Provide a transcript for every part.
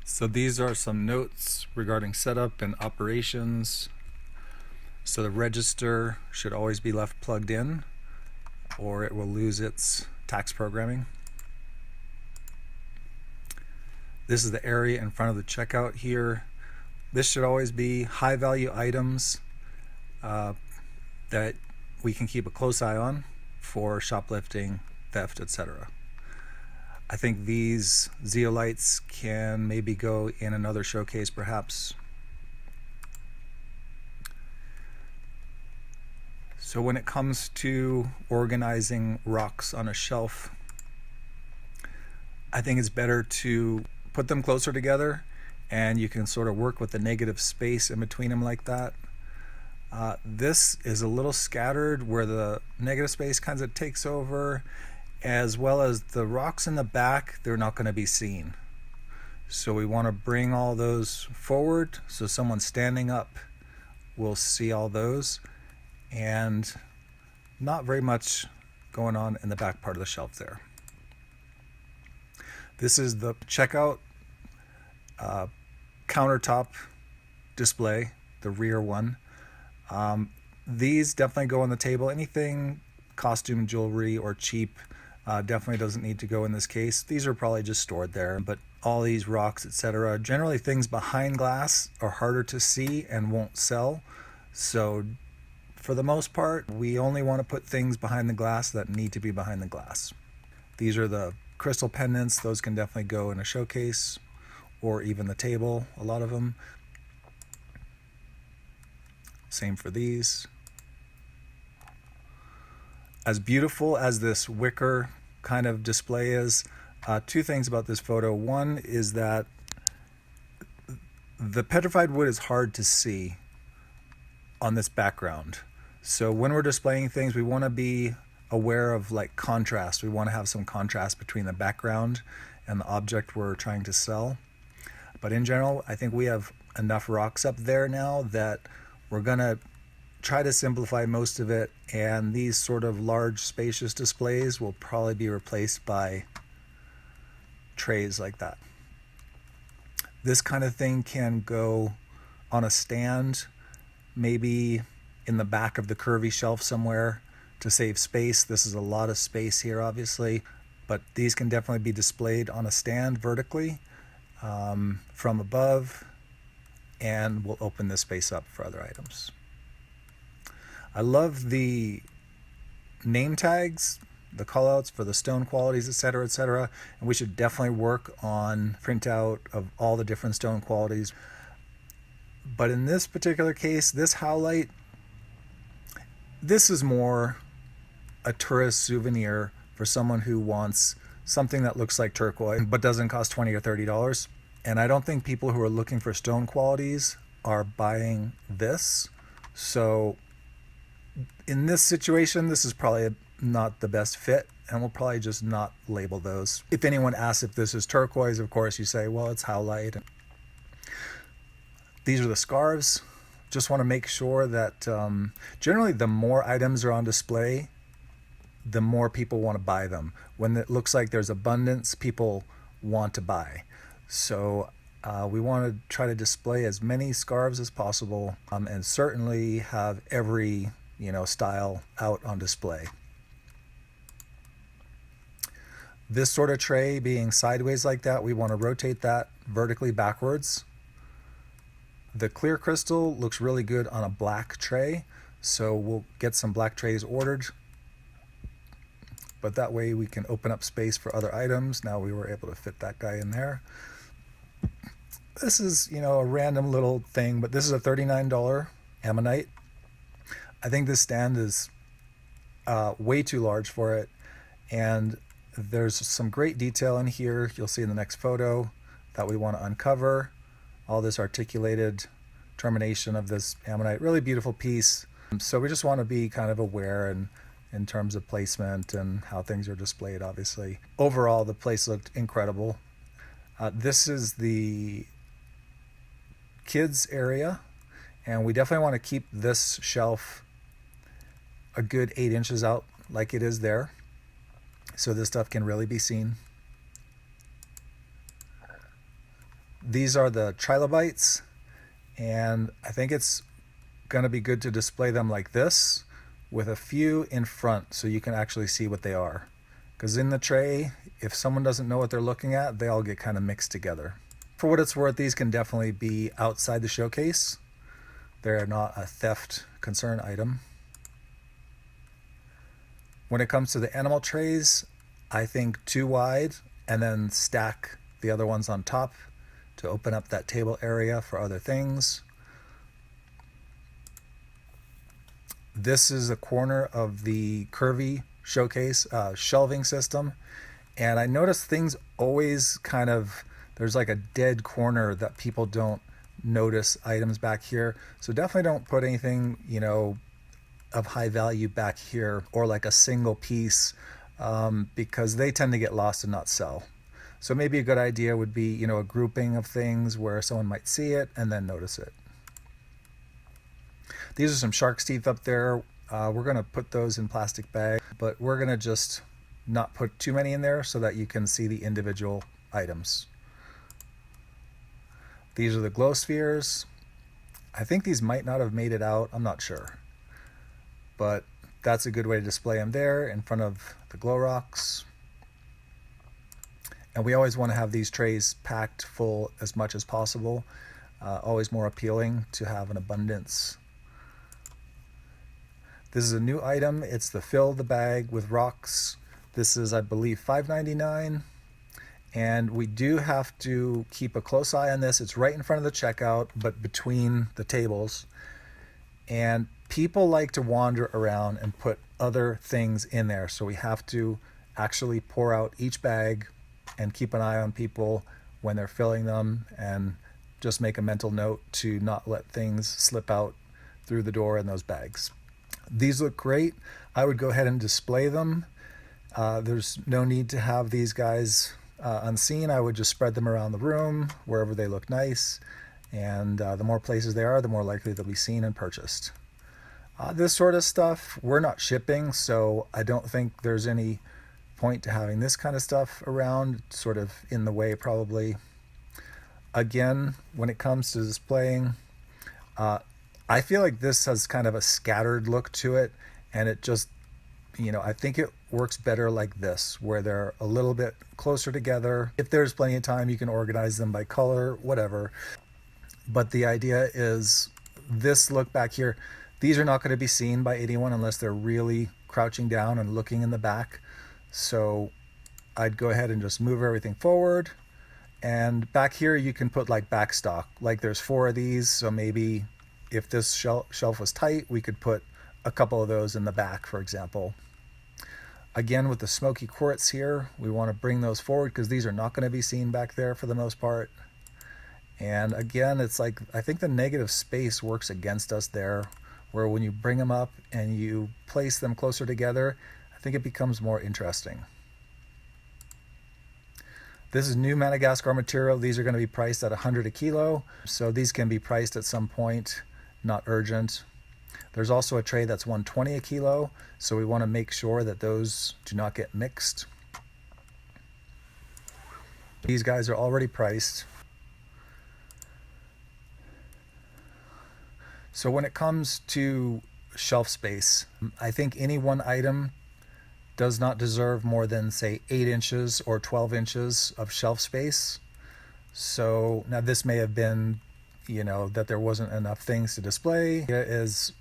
So these are some notes regarding setup and operations. So the register should always be left plugged in or it will lose its tax programming. This is the area in front of the checkout here. This should always be high value items that we can keep a close eye on for shoplifting, theft, etc. I think these zeolites can maybe go in another showcase perhaps. So when it comes to organizing rocks on a shelf, I think it's better to put them closer together and you can sort of work with the negative space in between them like that. This is a little scattered where the negative space kind of takes over, as well as the rocks in the back, they're not going to be seen. So we want to bring all those forward so someone standing up will see all those, and not very much going on in the back part of the shelf there. This is the checkout countertop display, the rear one. These definitely go on the table. Anything costume jewelry or cheap definitely doesn't need to go in this case. These are probably just stored there, but all these rocks, etc. Generally things behind glass are harder to see and won't sell. So for the most part, we only want to put things behind the glass that need to be behind the glass. These are the crystal pendants. Those can definitely go in a showcase or even the table, a lot of them. Same for these. As beautiful as this wicker kind of display is, two things about this photo. One is that the petrified wood is hard to see on this background. So when we're displaying things, we want to be aware of like contrast. We want to have some contrast between the background and the object we're trying to sell. But in general, I think we have enough rocks up there now that we're going to try to simplify most of it, and these sort of large spacious displays will probably be replaced by trays like that. This kind of thing can go on a stand, maybe in the back of the curvy shelf somewhere to save space. This is a lot of space here obviously, but these can definitely be displayed on a stand vertically from above, and we'll open this space up for other items. I love the name tags, the callouts for the stone qualities, etc., etc. And we should definitely work on printout of all the different stone qualities. But in this particular case, this howlite, this is more a tourist souvenir for someone who wants something that looks like turquoise but doesn't cost $20 or $30. And I don't think people who are looking for stone qualities are buying this. So in this situation, this is probably not the best fit, and we'll probably just not label those. If anyone asks if this is turquoise, of course you say, well, it's howlite. These are the scarves. Just want to make sure that generally the more items are on display, the more people want to buy them. When it looks like there's abundance, people want to buy. So we want to try to display as many scarves as possible, and certainly have every style out on display. This sort of tray being sideways like that, we want to rotate that vertically backwards. The clear crystal looks really good on a black tray, so we'll get some black trays ordered. But that way we can open up space for other items. Now we were able to fit that guy in there. This is, a random little thing, but this is a $39 ammonite. I think this stand is way too large for it, and there's some great detail in here. You'll see in the next photo that we want to uncover. All this articulated termination of this ammonite, really beautiful piece. So we just want to be kind of aware and in terms of placement and how things are displayed, obviously. Overall, the place looked incredible. This is the kids area, and we definitely want to keep this shelf a good 8 inches out like it is there, so this stuff can really be seen. These are the trilobites, and I think it's going to be good to display them like this with a few in front so you can actually see what they are. Because in the tray, if someone doesn't know what they're looking at, they all get kind of mixed together. For what it's worth, these can definitely be outside the showcase. They're not a theft concern item. When it comes to the animal trays, I think 2 wide and then stack the other ones on top to open up that table area for other things. This is a corner of the curvy showcase shelving system, and I notice things always kind of, there's like a dead corner that people don't notice items back here. So definitely don't put anything, you know, of high value back here, or like a single piece, because they tend to get lost and not sell. So maybe a good idea would be, you know, a grouping of things where someone might see it and then notice it. These are some shark's teeth up there. We're going to put those in plastic bags, but we're going to just not put too many in there so that you can see the individual items. These are the glow spheres. I think these might not have made it out. I'm not sure. But that's a good way to display them there in front of the glow rocks. And we always want to have these trays packed full as much as possible. Always more appealing to have an abundance. This is a new item. It's the fill the bag with rocks. This is, I believe, $5.99. And we do have to keep a close eye on this. It's right in front of the checkout, but between the tables. And people like to wander around and put other things in there. So we have to actually pour out each bag and keep an eye on people when they're filling them, and just make a mental note to not let things slip out through the door in those bags. These look great. I would go ahead and display them. There's no need to have these guys unseen. I would just spread them around the room wherever they look nice, and the more places they are, the more likely they'll be seen and purchased. This sort of stuff we're not shipping, so I don't think there's any point to having this kind of stuff around, sort of in the way probably. Again, when it comes to displaying, I feel like this has kind of a scattered look to it, and it just, you know, I think it works better like this, where they're a little bit closer together. If there's plenty of time, you can organize them by color, whatever. But the idea is this look back here, these are not going to be seen by anyone unless they're really crouching down and looking in the back. So I'd go ahead and just move everything forward. And back here you can put like back stock. Like there's 4 of these, so maybe if this shelf was tight, we could put a couple of those in the back, for example. Again, with the smoky quartz here, we want to bring those forward because these are not going to be seen back there for the most part. And again, it's like, I think the negative space works against us there, where when you bring them up and you place them closer together, I think it becomes more interesting. This is new Madagascar material. These are going to be priced at $100 a kilo. So these can be priced at some point, not urgent. There's also a tray that's $120 a kilo. So we want to make sure that those do not get mixed. These guys are already priced. So when it comes to shelf space, I think any one item does not deserve more than, say, 8 inches or 12 inches of shelf space. So now this may have been, you know, that there wasn't enough things to display. Is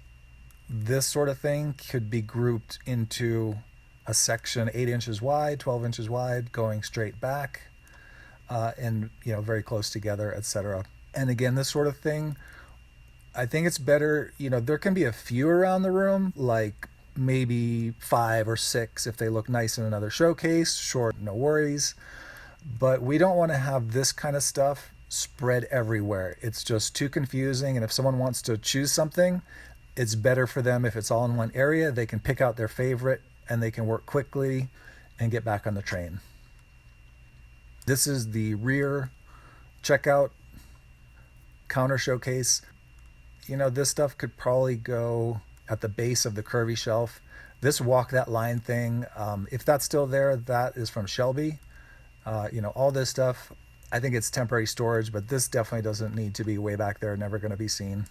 this sort of thing could be grouped into a section 8 inches wide, 12 inches wide, going straight back, and, you know, very close together, etc. And again, this sort of thing, I think it's better, you know, there can be a few around the room, like maybe 5 or 6 if they look nice in another showcase, sure, no worries. But we don't want to have this kind of stuff spread everywhere. It's just too confusing, and if someone wants to choose something, it's better for them if it's all in one area. They can pick out their favorite and they can work quickly and get back on the train. This is the rear checkout counter showcase. You know, this stuff could probably go at the base of the curvy shelf. This walk that line thing, if that's still there, that is from Shelby. You know, all this stuff, I think it's temporary storage, but this definitely doesn't need to be way back there, never going to be seen.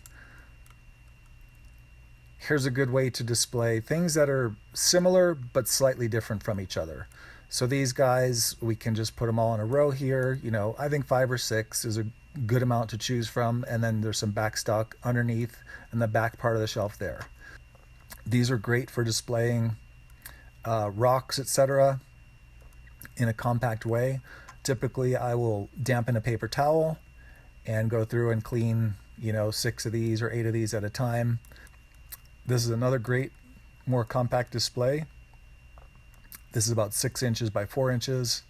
Here's a good way to display things that are similar but slightly different from each other. So these guys, we can just put them all in a row here. You know, I think 5 or 6 is a good amount to choose from. And then there's some back stock underneath in the back part of the shelf there. These are great for displaying rocks, etc., in a compact way. Typically, I will dampen a paper towel and go through and clean, you know, 6 of these or 8 of these at a time. This is another great, more compact display. This is about 6 inches by 4 inches.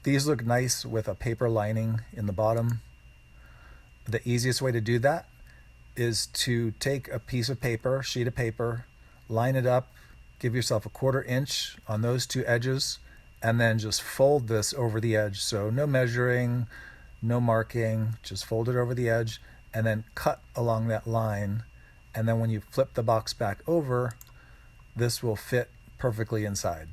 These look nice with a paper lining in the bottom. The easiest way to do that is to take a piece of paper, sheet of paper, line it up, give yourself a 1/4 inch on those 2 edges, and then just fold this over the edge. So no measuring, no marking, just fold it over the edge and then cut along that line. And then when you flip the box back over, this will fit perfectly inside.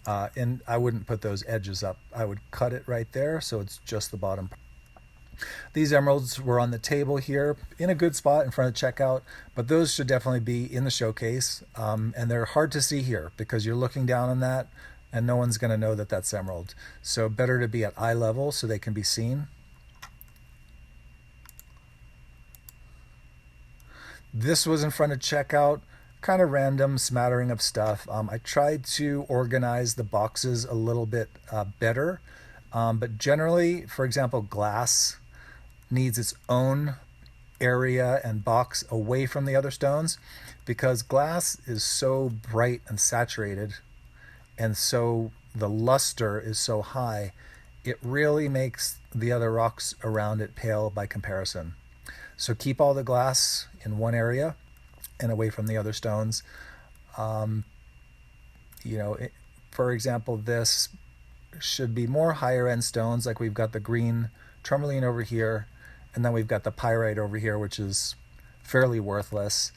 And I wouldn't put those edges up. I would cut it right there so it's just the bottom. These emeralds were on the table here in a good spot in front of checkout, but those should definitely be in the showcase. And they're hard to see here because you're looking down on that and no one's going to know that that's emerald. So better to be at eye level so they can be seen. This was in front of checkout, kind of random smattering of stuff. I tried to organize the boxes a little bit better, but generally, for example, glass needs its own area and box away from the other stones because glass is so bright and saturated, and so the luster is so high, it really makes the other rocks around it pale by comparison. So keep all the glass in one area and away from the other stones. For example, this should be more higher end stones. Like we've got the green tourmaline over here, and then we've got the pyrite over here, which is fairly worthless.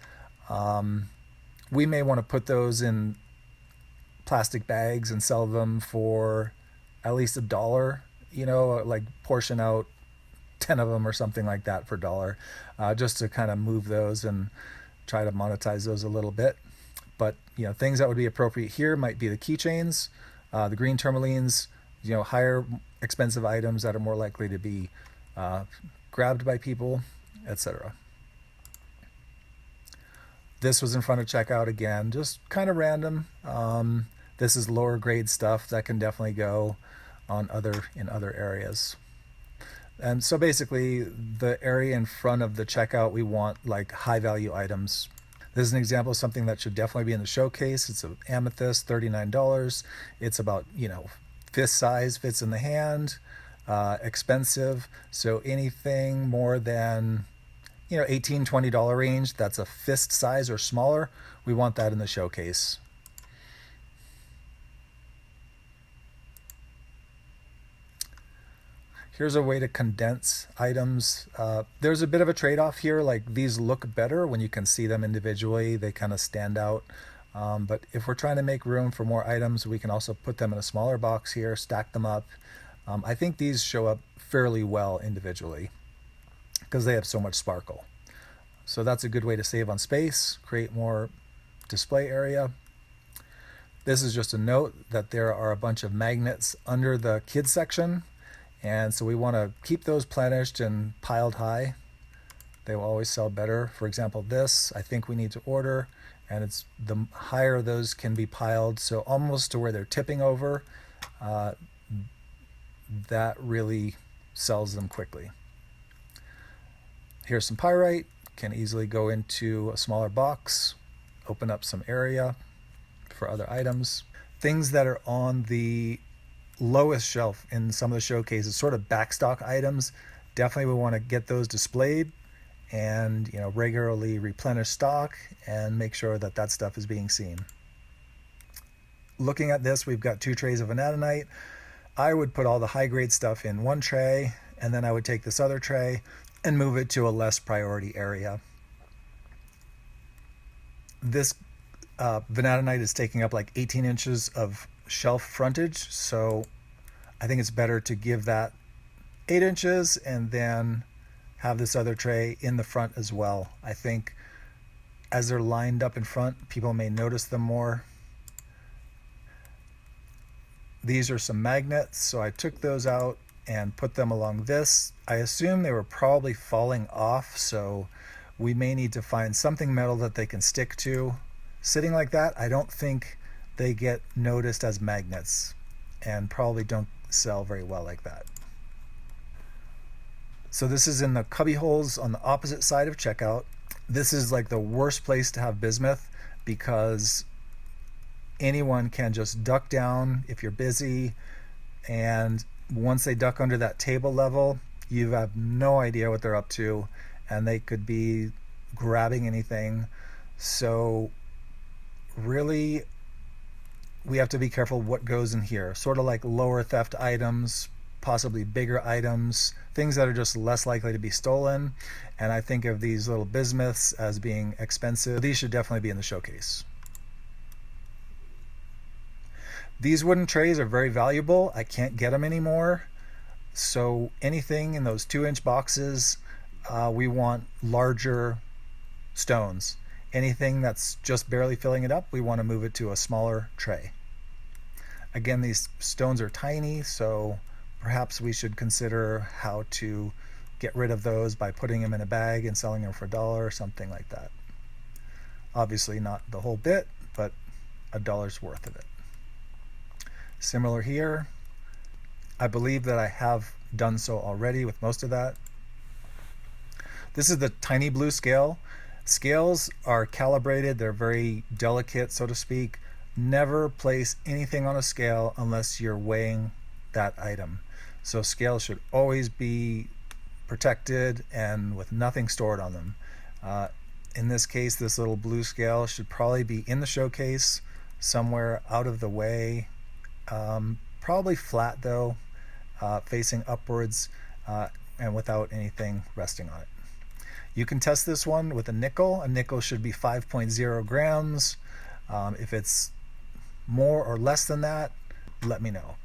We may want to put those in plastic bags and sell them for at least $1, like portion out 10 of them or something like that for $1, just to kind of move those and try to monetize those a little bit. But things that would be appropriate here might be the keychains, the green tourmalines, higher expensive items that are more likely to be grabbed by people, etc. This was in front of checkout again, just kind of random. This is lower grade stuff that can definitely go on in other areas. And so basically the area in front of the checkout, we want like high value items. This is an example of something that should definitely be in the showcase. It's an amethyst, $39. It's about, fist size, fits in the hand, expensive. So anything more than, $18, $20 range, that's a fist size or smaller, we want that in the showcase. Here's a way to condense items. There's a bit of a trade-off here. Like these look better when you can see them individually. They kind of stand out. But if we're trying to make room for more items, we can also put them in a smaller box here, stack them up. I think these show up fairly well individually because they have so much sparkle. So that's a good way to save on space, create more display area. This is just a note that there are a bunch of magnets under the kids section. And so we want to keep those plenished and piled high. They will always sell better. For example, this, I think we need to order, and it's the higher those can be piled, so almost to where they're tipping over, that really sells them quickly. Here's some pyrite, can easily go into a smaller box, open up some area for other items. Things that are on the lowest shelf in some of the showcases, sort of backstock items, definitely we want to get those displayed and regularly replenish stock and make sure that that stuff is being seen. Looking at this, we've got 2 trays of vanadinite. I would put all the high grade stuff in one tray, and then I would take this other tray and move it to a less priority area. This vanadinite is taking up like 18 inches of shelf frontage, so I think it's better to give that 8 inches and then have this other tray in the front as well. I think as they're lined up in front, people may notice them more. These are some magnets, so I took those out and put them along this. I assume they were probably falling off, so we may need to find something metal that they can stick to. Sitting like that, I don't think they get noticed as magnets and probably don't sell very well like that. So this is in the cubby holes on the opposite side of checkout. This is like the worst place to have bismuth because anyone can just duck down if you're busy, and once they duck under that table level, you have no idea what they're up to, and they could be grabbing anything. So really, we have to be careful what goes in here. Sort of like lower theft items, possibly bigger items, things that are just less likely to be stolen. And I think of these little bismuths as being expensive. These should definitely be in the showcase. These wooden trays are very valuable. I can't get them anymore. So anything in those 2-inch boxes, we want larger stones. Anything that's just barely filling it up, we want to move it to a smaller tray. Again, these stones are tiny, so perhaps we should consider how to get rid of those by putting them in a bag and selling them for $1 or something like that. Obviously not the whole bit, but $1's worth of it. Similar here. I believe that I have done so already with most of that. This is the tiny blue scale. Scales are calibrated, they're very delicate, so to speak. Never place anything on a scale unless you're weighing that item. So scales should always be protected and with nothing stored on them. In this case, this little blue scale should probably be in the showcase, somewhere out of the way. Probably flat though, facing upwards, and without anything resting on it. You can test this one with a nickel. A nickel should be 5.0 grams. If it's more or less than that, let me know.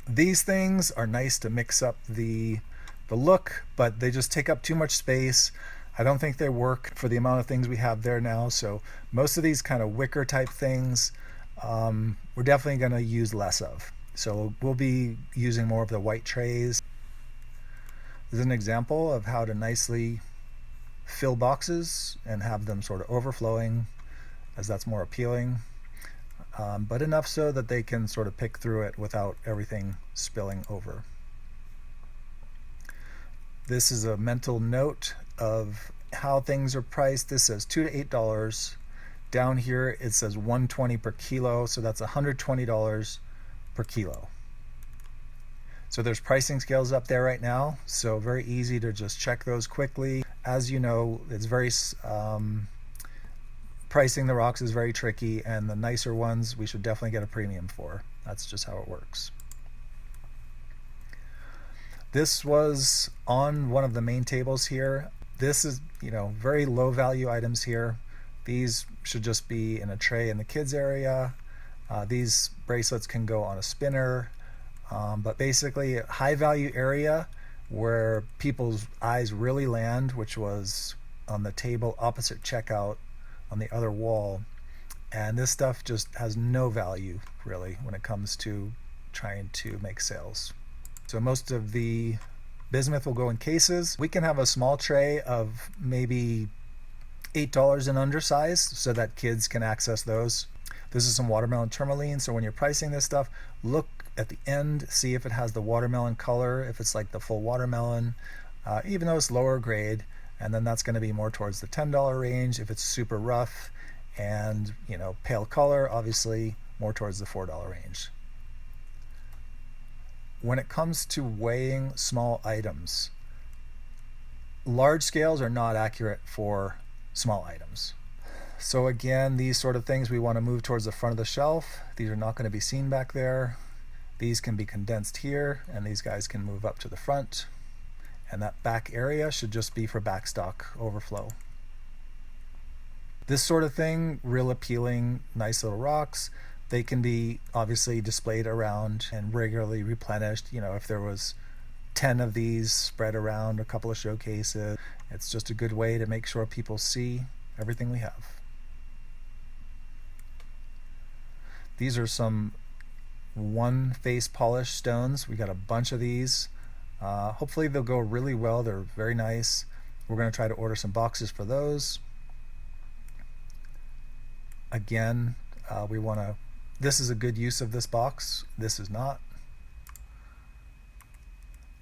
These things are nice to mix up the look, but they just take up too much space. I don't think they work for the amount of things we have there now. So most of these kind of wicker type things, we're definitely going to use less of. So we'll be using more of the white trays. This is an example of how to nicely fill boxes and have them sort of overflowing, as that's more appealing, but enough so that they can sort of pick through it without everything spilling over. This is a mental note of how things are priced. This says $2 to $8. Down here it says $120 per kilo, so that's $120 per kilo. So there's pricing scales up there right now, so very easy to just check those quickly. As you know, it's very pricing the rocks is very tricky, and the nicer ones we should definitely get a premium for. That's just how it works. This was on one of the main tables here. This is, very low value items here. These should just be in a tray in the kids area. These bracelets can go on a spinner. But basically a high value area where people's eyes really land, which was on the table opposite checkout on the other wall. And this stuff just has no value really when it comes to trying to make sales. So most of the bismuth will go in cases. We can have a small tray of maybe $8 and under size so that kids can access those. This is some watermelon tourmaline, so when you're pricing this stuff, look at the end, see if it has the watermelon color, if it's like the full watermelon, even though it's lower grade, and then that's going to be more towards the $10 range. If it's super rough and pale color, obviously more towards the $4 range. When it comes to weighing small items, large scales are not accurate for small items. So again, these sort of things we want to move towards the front of the shelf. These are not going to be seen back there. These can be condensed here, and these guys can move up to the front. And that back area should just be for backstock overflow. This sort of thing, real appealing, nice little rocks. They can be obviously displayed around and regularly replenished. If there was 10 of these spread around a couple of showcases, it's just a good way to make sure people see everything we have. These are some one face polish stones. We got a bunch of these. Hopefully they'll go really well. They're very nice. We're going to try to order some boxes for those. Again, this is a good use of this box. This is not.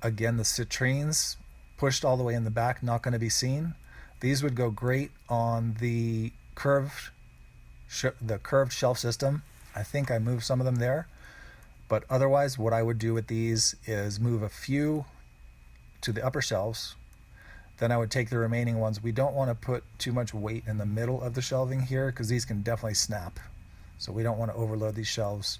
Again, the citrines pushed all the way in the back, not going to be seen. These would go great on the curved shelf system. I think I moved some of them there. But otherwise, what I would do with these is move a few to the upper shelves. Then I would take the remaining ones. We don't want to put too much weight in the middle of the shelving here because these can definitely snap. So we don't want to overload these shelves.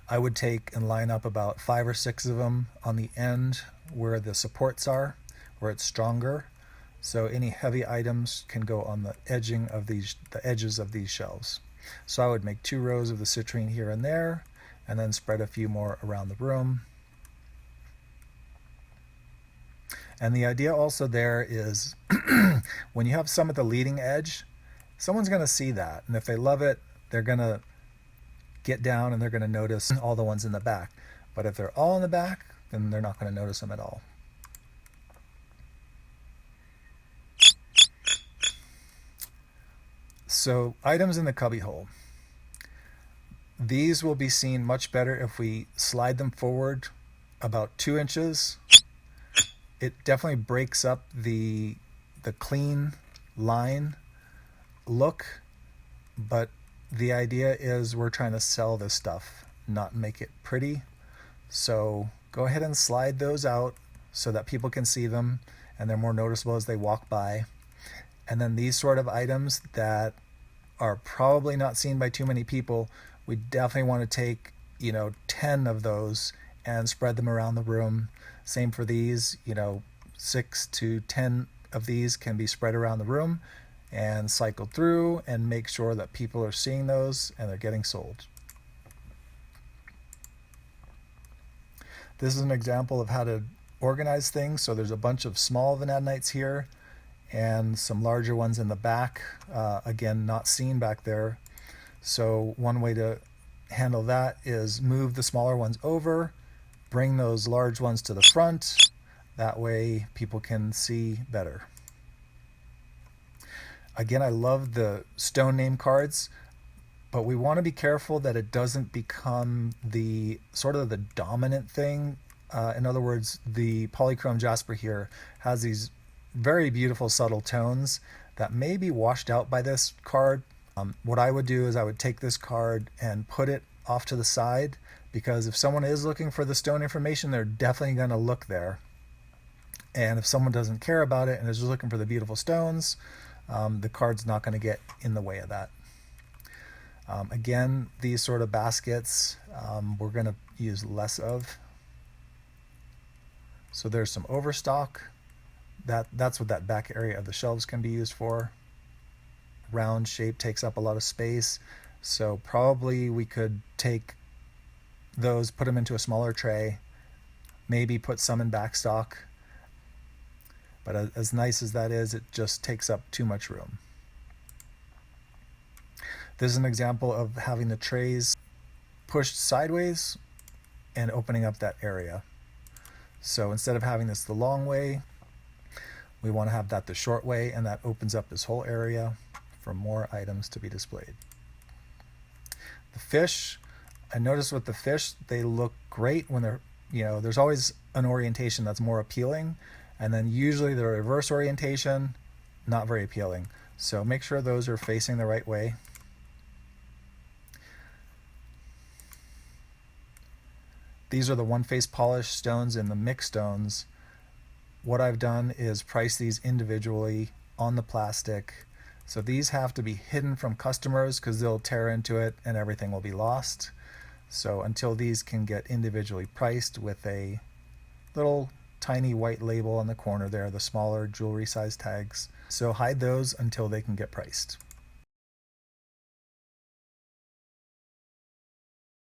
I would take and line up about 5 or 6 of them on the end where the supports are, where it's stronger. So any heavy items can go on the edges of these shelves. So I would make 2 rows of the citrine here and there, and then spread a few more around the room. And the idea also there is when you have some at the leading edge, someone's going to see that. And if they love it, they're going to get down and they're going to notice all the ones in the back. But if they're all in the back, then they're not going to notice them at all. So items in the cubbyhole. These will be seen much better if we slide them forward about 2 inches. It definitely breaks up the clean line look, but the idea is we're trying to sell this stuff, not make it pretty. So go ahead and slide those out so that people can see them and they're more noticeable as they walk by. And then these sort of items that are probably not seen by too many people, we definitely want to take 10 of those and spread them around the room. Same for these, 6 to 10 of these can be spread around the room and cycled through and make sure that people are seeing those and they're getting sold. This is an example of how to organize things. So there's a bunch of small vanadinites here and some larger ones in the back, again not seen back there. So one way to handle that is move the smaller ones over, bring those large ones to the front. That way people can see better. Again, I love the stone name cards, but we want to be careful that it doesn't become the sort of the dominant thing. In other words, the polychrome jasper here has these very beautiful subtle tones that may be washed out by this card. What I would do is I would take this card and put it off to the side, because if someone is looking for the stone information, they're definitely going to look there. And if someone doesn't care about it and is just looking for the beautiful stones, the card's not going to get in the way of that. Again, these sort of baskets we're going to use less of. So there's some overstock. That's what that back area of the shelves can be used for. Round shape takes up a lot of space, so probably we could take those, put them into a smaller tray, maybe put some in backstock. But as nice as that is, it just takes up too much room. This is an example of having the trays pushed sideways and opening up that area. So instead of having this the long way, we want to have that the short way, and that opens up this whole area for more items to be displayed. The fish, I noticed with the fish, they look great when they're, there's always an orientation that's more appealing, and then usually the reverse orientation, not very appealing. So make sure those are facing the right way. These are the one face polished stones and the mixed stones. What I've done is price these individually on the plastic. So these have to be hidden from customers because they'll tear into it and everything will be lost. So until these can get individually priced with a little tiny white label on the corner there, the smaller jewelry size tags. So hide those until they can get priced.